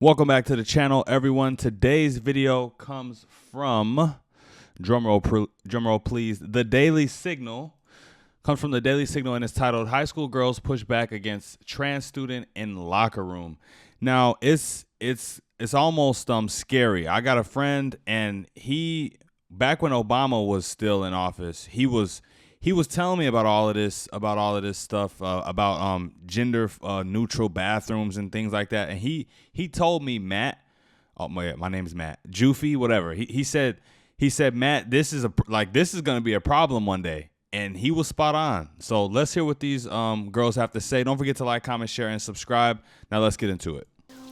Welcome back to the channel, everyone. Today's video comes from, drumroll please, The Daily Signal. Comes from The Daily Signal and it's titled, High School Girls Push Back Against Trans Student in Locker Room. Now, it's almost scary. I got a friend and back when Obama was still in office, he was telling me about all of this stuff, about gender neutral bathrooms and things like that. And he told me, Matt, my name is Matt, Jewfy, whatever. He said, Matt, this is going to be a problem one day. And he was spot on. So let's hear what these girls have to say. Don't forget to like, comment, share, and subscribe. Now let's get into it.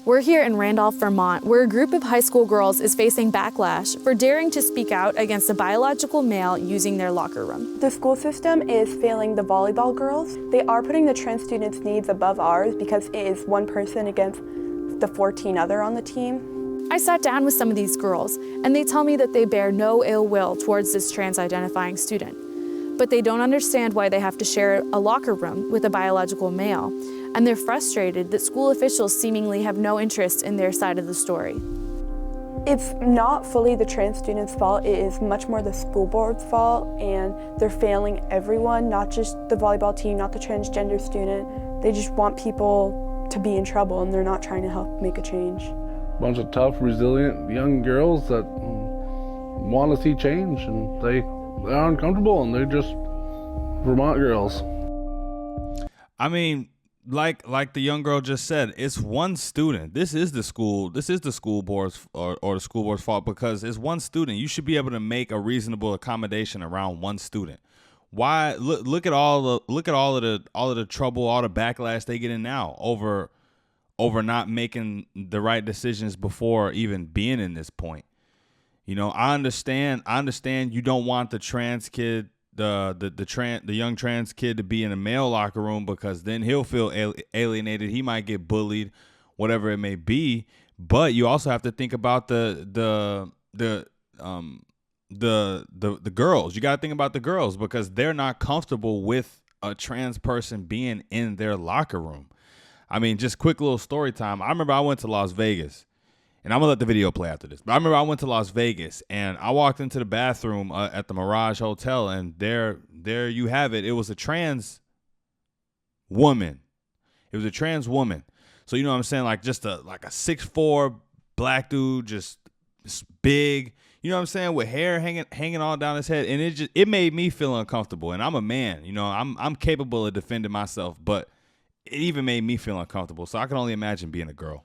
We're here in Randolph, Vermont, where a group of high school girls is facing backlash for daring to speak out against a biological male using their locker room. The school system is failing the volleyball girls. They are putting the trans students' needs above ours because it is one person against the 14 other on the team. I sat down with some of these girls, and they tell me that they bear no ill will towards this trans-identifying student. But they don't understand why they have to share a locker room with a biological male, and they're frustrated that school officials seemingly have no interest in their side of the story. It's not fully the trans students' fault, it is much more the school board's fault, and they're failing everyone, not just the volleyball team, not the transgender student. They just want people to be in trouble, and they're not trying to help make a change. Bunch of tough, resilient young girls that want to see change, and they're uncomfortable, and they're just Vermont girls. I mean, like the young girl just said, it's one student. This is the school board's or the school board's fault because it's one student. You should be able to make a reasonable accommodation around one student. Why look at all of the trouble, all the backlash they get in now over not making the right decisions before even being in this point. You know, I understand you don't want the trans kid, the young trans kid to be in a male locker room because then he'll feel alienated. He might get bullied, whatever it may be. But you also have to think about the girls. You got to think about the girls because they're not comfortable with a trans person being in their locker room. I mean, just quick little story time. I remember I went to Las Vegas. And I'm going to let the video play after this. But I remember I went to Las Vegas and I walked into the bathroom at the Mirage Hotel, and there you have it. It was a trans woman. So you know what I'm saying? Like just like a 6'4" black dude, just big, you know what I'm saying? With hair hanging all down his head. And it made me feel uncomfortable. And I'm a man, you know, I'm capable of defending myself, but it even made me feel uncomfortable. So I can only imagine being a girl.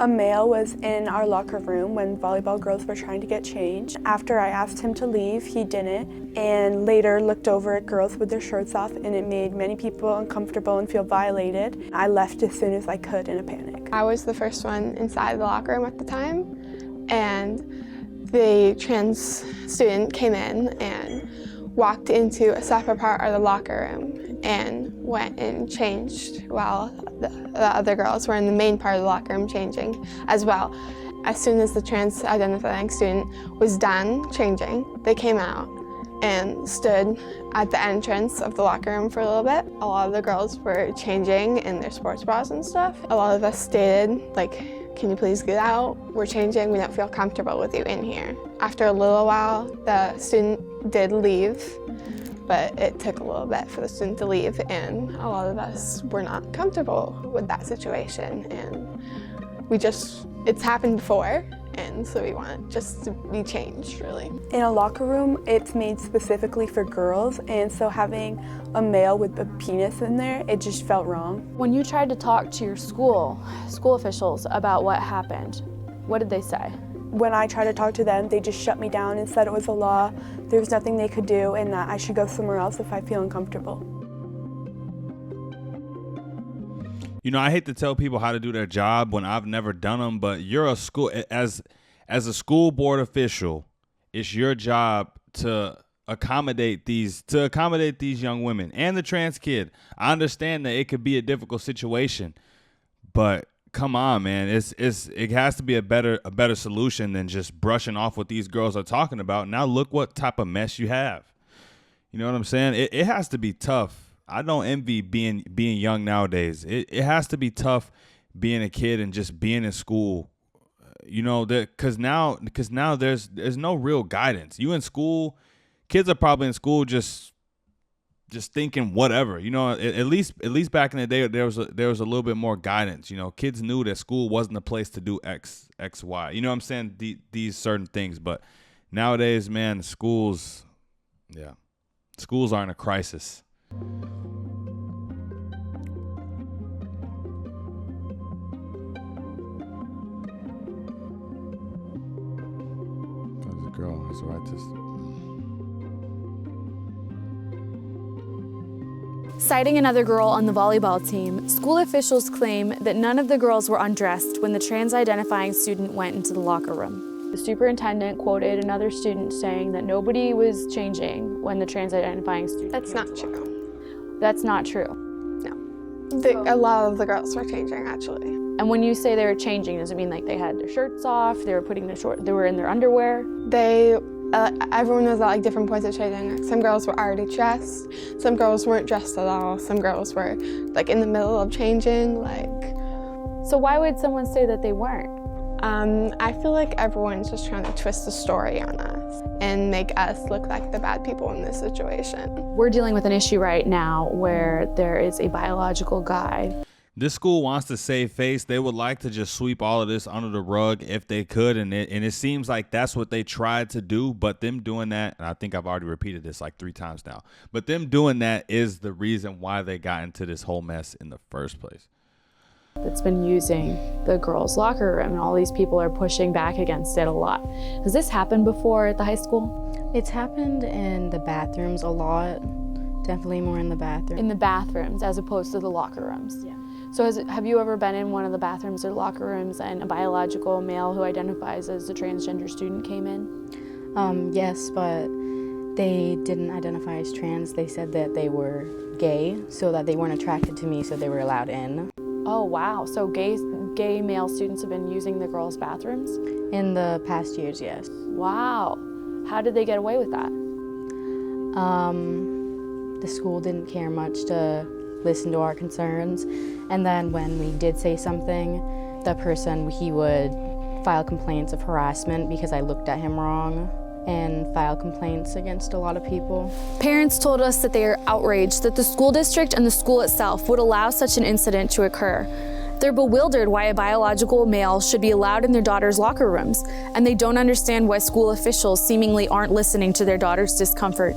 A male was in our locker room when volleyball girls were trying to get changed. After I asked him to leave, he didn't, and later looked over at girls with their shirts off, and it made many people uncomfortable and feel violated. I left as soon as I could in a panic. I was the first one inside the locker room at the time, and the trans student came in and walked into a separate part of the locker room and went and changed while the other girls were in the main part of the locker room changing as well. As soon as the trans-identifying student was done changing, they came out and stood at the entrance of the locker room for a little bit. A lot of the girls were changing in their sports bras and stuff. A lot of us stated, like, can you please get out? We're changing, we don't feel comfortable with you in here. After a little while, the student did leave, but it took a little bit for the student to leave, and a lot of us were not comfortable with that situation, and it's happened before, and so we want it just to be changed, really. In a locker room, it's made specifically for girls, and so having a male with a penis in there, it just felt wrong. When you tried to talk to your school officials about what happened, what did they say? When I tried to talk to them, they just shut me down and said it was a law, there was nothing they could do, and that I should go somewhere else if I feel uncomfortable. You know, I hate to tell people how to do their job when I've never done them, but you're a school, as a school board official, it's your job to accommodate these young women and the trans kid. I understand that it could be a difficult situation, but come on, man, it has to be a better solution than just brushing off what these girls are talking about. Now look what type of mess you have. You know what I'm saying? It has to be tough. I don't envy being young nowadays. It has to be tough being a kid and just being in school. You know, because now there's no real guidance. You in school, kids are probably in school just thinking whatever. You know, at least back in the day there was a little bit more guidance. You know, kids knew that school wasn't the place to do X, Y. You know what I'm saying? These certain things, but nowadays, man, schools are in a crisis. The girl has the right to. Citing another girl on the volleyball team, school officials claim that none of the girls were undressed when the trans-identifying student went into the locker room. The superintendent quoted another student saying that nobody was changing when the trans-identifying student. That's not true. That's not true. No. A lot of the girls were changing, actually. And when you say they were changing, does it mean like they had their shirts off, they were in their underwear? Everyone was at like different points of changing. Some girls were already dressed, some girls weren't dressed at all, some girls were like in the middle of changing, like. So why would someone say that they weren't? I feel like everyone's just trying to twist the story on us and make us look like the bad people in this situation. We're dealing with an issue right now where there is a biological guy. This school wants to save face. They would like to just sweep all of this under the rug if they could, and it seems like that's what they tried to do, but them doing that, and I think I've already repeated this like 3 times now, but them doing that is the reason why they got into this whole mess in the first place. That's been using the girls' locker room, and all these people are pushing back against it a lot. Has this happened before at the high school? It's happened in the bathrooms a lot, definitely more in the bathroom. In the bathrooms as opposed to the locker rooms? Yeah. So have you ever been in one of the bathrooms or locker rooms and a biological male who identifies as a transgender student came in? Yes, but they didn't identify as trans. They said that they were gay, so that they weren't attracted to me, so they were allowed in. Oh, wow. So gay male students have been using the girls' bathrooms? In the past years, yes. Wow. How did they get away with that? The school didn't care much to listen to our concerns, and then when we did say something, the person, he would file complaints of harassment because I looked at him wrong, and file complaints against a lot of people. Parents told us that they are outraged that the school district and the school itself would allow such an incident to occur. They're bewildered why a biological male should be allowed in their daughter's locker rooms, and they don't understand why school officials seemingly aren't listening to their daughter's discomfort.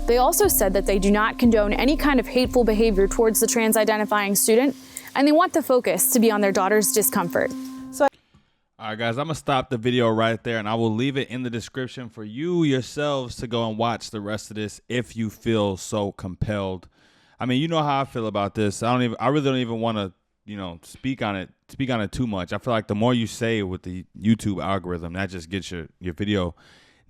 They also said that they do not condone any kind of hateful behavior towards the trans-identifying student, and they want the focus to be on their daughter's discomfort. All right, guys, I'm going to stop the video right there, and I will leave it in the description for you yourselves to go and watch the rest of this if you feel so compelled. I mean, you know how I feel about this. I really don't even want to, speak on it too much. I feel like the more you say with the YouTube algorithm, that just gets your video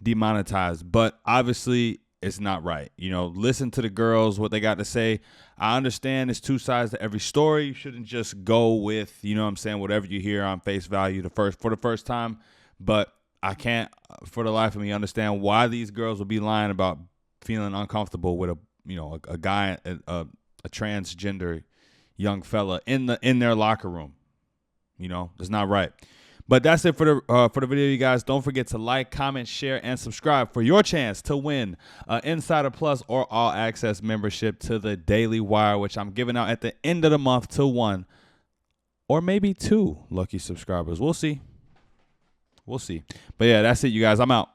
demonetized. But obviously, it's not right. Listen to the girls, what they got to say. I understand there's 2 sides to every story. You shouldn't just go with, whatever you hear on face value for the first time. But I can't, for the life of me, understand why these girls would be lying about feeling uncomfortable with a guy, a transgender young fella in their locker room. It's not right. But that's it for the video, you guys. Don't forget to like, comment, share, and subscribe for your chance to win Insider Plus or All Access membership to the Daily Wire, which I'm giving out at the end of the month to 1 or maybe 2 lucky subscribers. We'll see. But yeah, that's it, you guys. I'm out.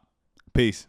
Peace.